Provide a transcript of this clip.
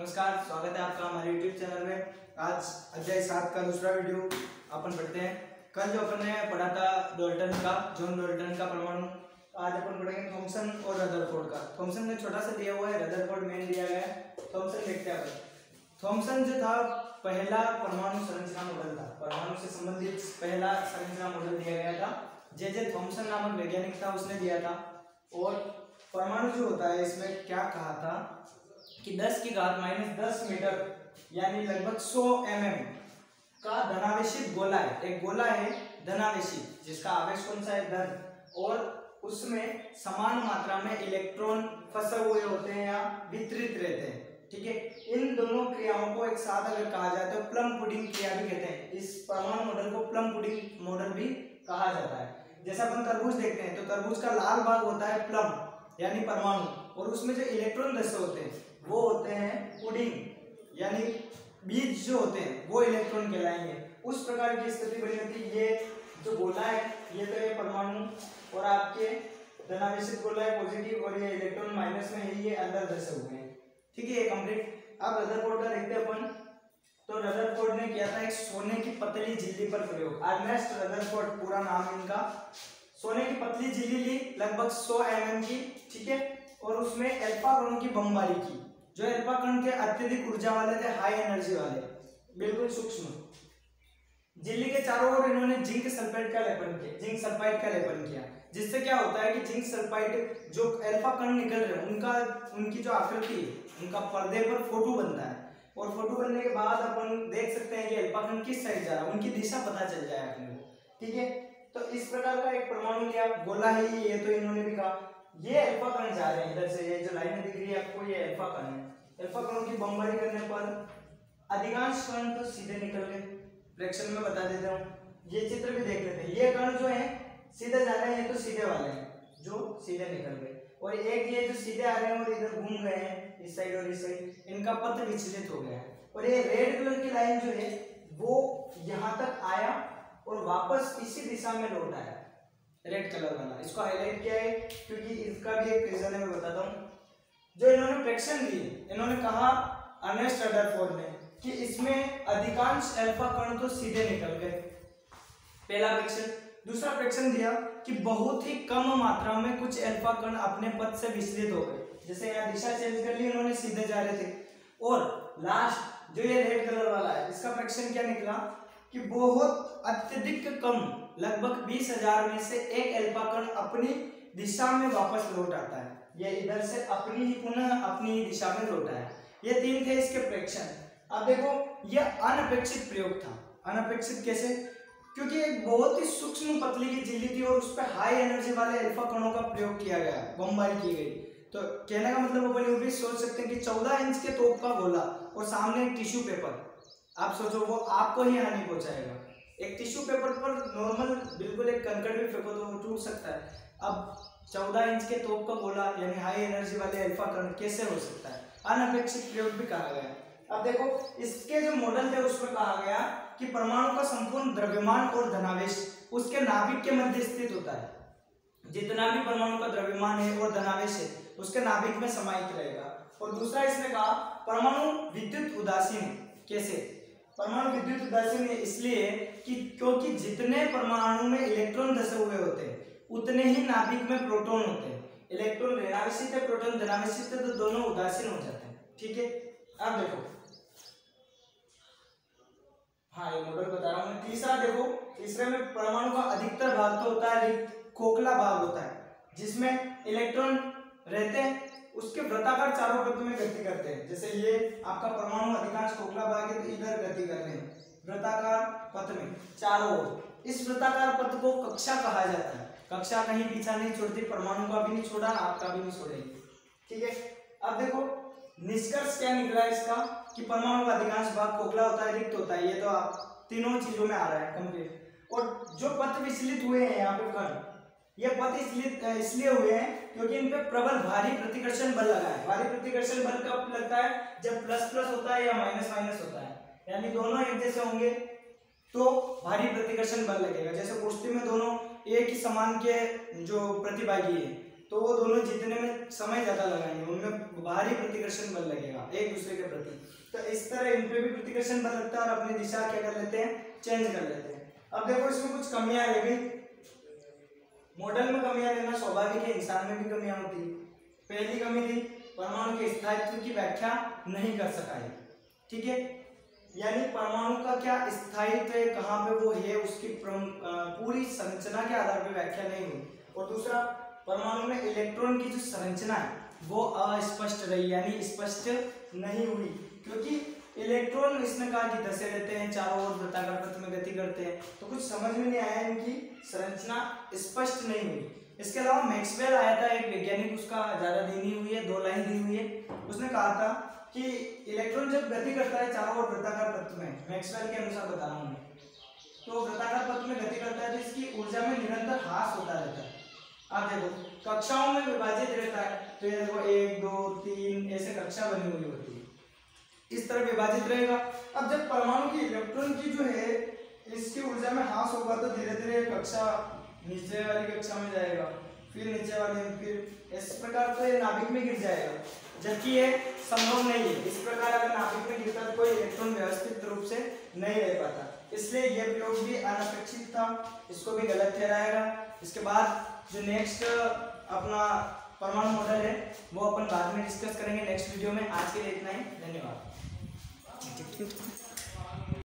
नमस्कार, स्वागत है आपका हमारे YouTube चैनल में। आज अध्याय 7 का दूसरा वीडियो अपन पढ़ते हैं। कल जो अपन ने पढ़ा था डॉल्टन का, जॉन डॉल्टन का परमाणु, आज अपन पढ़ेंगे थॉमसन और रदरफोर्ड का। थॉमसन ने छोटा सा दिया हुआ है, रदरफोर्ड मेन दिया गया है। थॉमसन देखते हैं अपन। थॉमसन जो था पहला परमाणु संरचना मॉडल था, परमाणु से संबंधित पहला संरचना मॉडल दिया गया था। जे थॉमसन नामक वैज्ञानिक था, उसने दिया था। और परमाणु जो होता है इसमें क्या कहा था कि 10 की घात -10 मीटर यानी लगभग 100 mm का धनावेशित गोला है। एक गोला है धनावेशित जिसका आवेश कौन सा है, धन, और उसमें समान मात्रा में इलेक्ट्रॉन फंसे हुए होते हैं या वितरित रहते हैं। ठीक है, इन दोनों क्रियाओं को एक साथ अगर कहा जाए तो प्लम पुडिंग क्रिया भी कहते हैं। इस परमाणु मॉडल को प्लम पुडिंग मॉडल भी कहा जाता है। जैसे अपन तरबूज देखते हैं तो तरबूज का लाल भाग होता है प्लम यानी परमाणु, और उसमें जो इलेक्ट्रॉन दशे होते हैं वो होते हैं पुडिंग यानी बीज जो होते हैं वो इलेक्ट्रॉन कहलाएंगे। उस प्रकार की स्थिति बनी होती है। ये जो गोला है ये तो है परमाणु, और आपके धनावेशित गोला है पॉजिटिव, और ये इलेक्ट्रॉन माइनस में है, ये अंदर दशे हुए हैं। ठीक है, ये कंप्लीट। अब रदरफोर्ड का देखते हैं अपन। तो रदरफोर्ड ने किया था एक सोने की पतली झिल्ली पर प्रयोग। अर्नेस्ट रदरफोर्ड पूरा नाम इनका। सोने की पतली झिल्ली ली लगभग 100 mm की, ठीक है, और उसमें अल्फा कणों की बमबारी की। जो अल्फा कण थे अत्यधिक ऊर्जा वाले थे, हाई एनर्जी वाले, बिल्कुल सूक्ष्म। झिल्ली के चारों ओर इन्होंने जिंक सल्फाइड का लेपन किया, जिंक सल्फाइड का लेपन किया, जिससे क्या होता है कि जिंक सल्फाइड जो अल्फा कण निकल रहे हैं उनकी जो आकृति है, उनका पर्दे पर फोटो बनता है, और फोटो बनने के बाद अपन देख सकते हैं कि अल्फा कण किस साइड जा रहा है, उनकी दिशा पता चल जाए अपने को। ठीक है, तो इस प्रकार का एक परमाणु लिया, गोला है ये तो इन्होंने भी कहा ये अल्फा कण जा रहे हैं इधर से, ये जो लाइन दिख रही है आपको ये अल्फा कण है। अल्फा कणों की बमबारी करने पर अधिकांश कण तो सीधे निकल गए। फ्रैक्शन में बता देता हूँ, ये चित्र भी देख लेते हैं। ये कण जो है सीधे जा रहे हैं, ये तो सीधे वाले हैं जो सीधे निकल गए, और एक ये जो सीधे आ रहे हैं और इधर घूम गए हैं इस साइड और इस साइड, इनका पथ विचलित हो गया है। और ये रेड कलर की लाइन जो है वो यहाँ तक आया और वापस इसी दिशा में लौट आया, रेड कलर वाला। इसको हाईलाइट किया है क्योंकि इसका भी एक रीजन है, मैं बताता हूँ। जो इन्होंने प्रेडिक्शन दी, इन्होंने कहा अर्नेस्ट रदरफोर्ड ने कि इसमें अधिकांश अल्फा कण तो सीधे निकल गए, पहला प्रेडिक्शन। दूसरा प्रेडिक्शन दिया कि बहुत ही कम मात्रा में कुछ अल्फा कण अपने पथ से विचलित हो गए, जैसे यहाँ दिशा चेंज कर ली इन्होंने, सीधे जा रहे थे। और लास्ट जो ये रेड कलर वाला है, इसका प्रेडिक्शन क्या निकला कि बहुत अत्यधिक कम, लगभग 20,000 में से एक अल्फा कण अपनी दिशा में वापस लौट आता है। ये इधर से अपनी ही पुनः अपनी दिशा में लौट आया। ये 3 थे इसके प्रेडिक्शन। अब देखो ये अनपेक्षित प्रयोग था। अनपेक्षित कैसे? क्योंकि एक बहुत ही सूक्ष्म पतली की झिल्ली थी और उस पर हाई एनर्जी वाले अल्फा कणों का प्रयोग किया गया, बमबारी की गई। तो कहने का मतलब अपन ये भी सोच सकते हैं कि 14 इंच के तोप का गोला और सामने एक टिश्यू पेपर, आप सोचो वो आपको ही हानि पहुंचाएगा। एक टिश्यू पेपर पर नॉर्मल बिल्कुल एक कंकड़ भी फेंको तो वो टूट सकता है। अब 14 इंच के तोप का गोला यानी हाई एनर्जी वाले अल्फा कण कैसे हो सकता है? अनपेक्षित प्रयोग भी कहा गया। अब देखो इसके जो मॉडल थे उसमें कहा गया कि परमाणु का संपूर्ण द्रव्यमान और धनावेश उसके नाभिक के मध्य स्थित होता है। जितना भी परमाणु का द्रव्यमान है और धनावेश है उसके नाभिक में समाहित रहेगा। और दूसरा इसने कहा परमाणु विद्युत उदासीन है। कैसे? परमाणु विद्युत उदासीन है इसलिए कि क्योंकि जितने परमाणु में इलेक्ट्रॉन धसे हुए होते हैं उतने ही नाभिक में प्रोटॉन होते हैं। इलेक्ट्रॉन ऋणावेशित है, प्रोटॉन धनावेशित है, तो दोनों उदासीन हो जाते हैं। ठीक है, अब देखो, हाँ ये मॉडल बता रहा हूं मैं। तीसरा देखो, तीसरे में परमाणु का अधिकतर भाग तो होता है रिक्त, खोखला भाग होता है जिसमें इलेक्ट्रॉन रहते हैं। उसके वृत्ताकार चारों पथ में गति करते हैं। जैसे ये आपका परमाणु अधिकांश खोखला भाग है तो इधर गति कर रहे हैं वृत्ताकार पथ में चारों ओर। इस वृत्ताकार पथ को कक्षा कहा जाता है। कक्षा कहीं पीछा नहीं छोड़ती, परमाणु का भी नहीं छोड़ा, आपका भी नहीं छोड़ेगी। ठीक है, अब देखो निष्कर्ष क्या निकला इसका कि परमाणु का अधिकांश भाग खोखला होता है, रिक्त होता है। ये तो आप तीनों चीजों में आ रहा है कंप्लीट। और जो पथ विचलित हुए हैं यहाँ पे कण, ये पथ इसलिए हुए हैं क्योंकि इन पे प्रबल भारी प्रतिकर्षण बल लगा है। भारी प्रतिकर्षण बल कब लगता है? जब प्लस प्लस होता है या माइनस माइनस होता है, यानी दोनों एक जैसे होंगे तो भारी प्रतिकर्षण बल लगेगा। जैसे कुश्ती में दोनों एक ही समान के जो प्रतिभागी है तो वो दोनों जीतने में समय ज्यादा लगाएंगे, उनमें भारी प्रतिकर्षण बल लगेगा एक दूसरे के प्रति। तो इस तरह इन पे भी प्रतिकर्षण बल लगता है और अपनी दिशा क्या कर लेते हैं, चेंज कर लेते हैं। अब देखो इसमें कुछ कमियां आ गई, मॉडल में कमियां लेना स्वाभाविक है, इंसान में भी कमियां होती है। पहली कमी थी परमाणु के स्थायित्व की व्याख्या नहीं कर सका है, ठीक है, यानी परमाणु का क्या स्थायित्व है, कहाँ पे वो है, उसकी पूरी संरचना के आधार पर व्याख्या नहीं हुई। और दूसरा, परमाणु में इलेक्ट्रॉन की जो संरचना है वो अस्पष्ट रही, यानी स्पष्ट नहीं हुई, क्योंकि इलेक्ट्रॉन इसने कहा कि धसे रहते हैं, चारों ओर वृत्ताकार पथ में गति करते हैं, तो कुछ समझ में नहीं आया, इनकी संरचना स्पष्ट नहीं हुई। इसके अलावा मैक्सवेल आया था, एक वैज्ञानिक, उसका ज्यादा दी नहीं हुई है, 2 लाइन दी हुई है। उसने कहा था कि इलेक्ट्रॉन जब गति करता है चारों ओर वृत्ताकार पथ में, मैक्सवेल के अनुसार बता रहा हूँ मैं, तो वृत्ताकार पथ में गति करता है तो इसकी ऊर्जा में निरंतर ह्रास होता रहता है। आप देखो कक्षाओं में विभाजित रहता है, तो ये देखो 1 2 3 ऐसे कक्षा बनी हुई होती है, इस तरह विभाजित रहेगा। अब जब परमाणु की इलेक्ट्रॉन की जो है इसकी ऊर्जा में ह्रास होगा तो धीरे धीरे कक्षा नीचे वाली कक्षा में जाएगा, फिर नीचे वाले, फिर इस प्रकार से नाभिक में गिर जाएगा, जबकि ये संभव नहीं है। इस प्रकार अगर नाभिक में गिरता तो कोई इलेक्ट्रॉन व्यवस्थित रूप से नहीं रह पाता, इसलिए यह प्रयोग भी अनपेक्षित था, इसको भी गलत ठहराएगा। इसके बाद जो नेक्स्ट अपना परमाणु मॉडल है वो अपन बाद में डिस्कस करेंगे नेक्स्ट वीडियो में। आज के लिए इतना ही, धन्यवाद।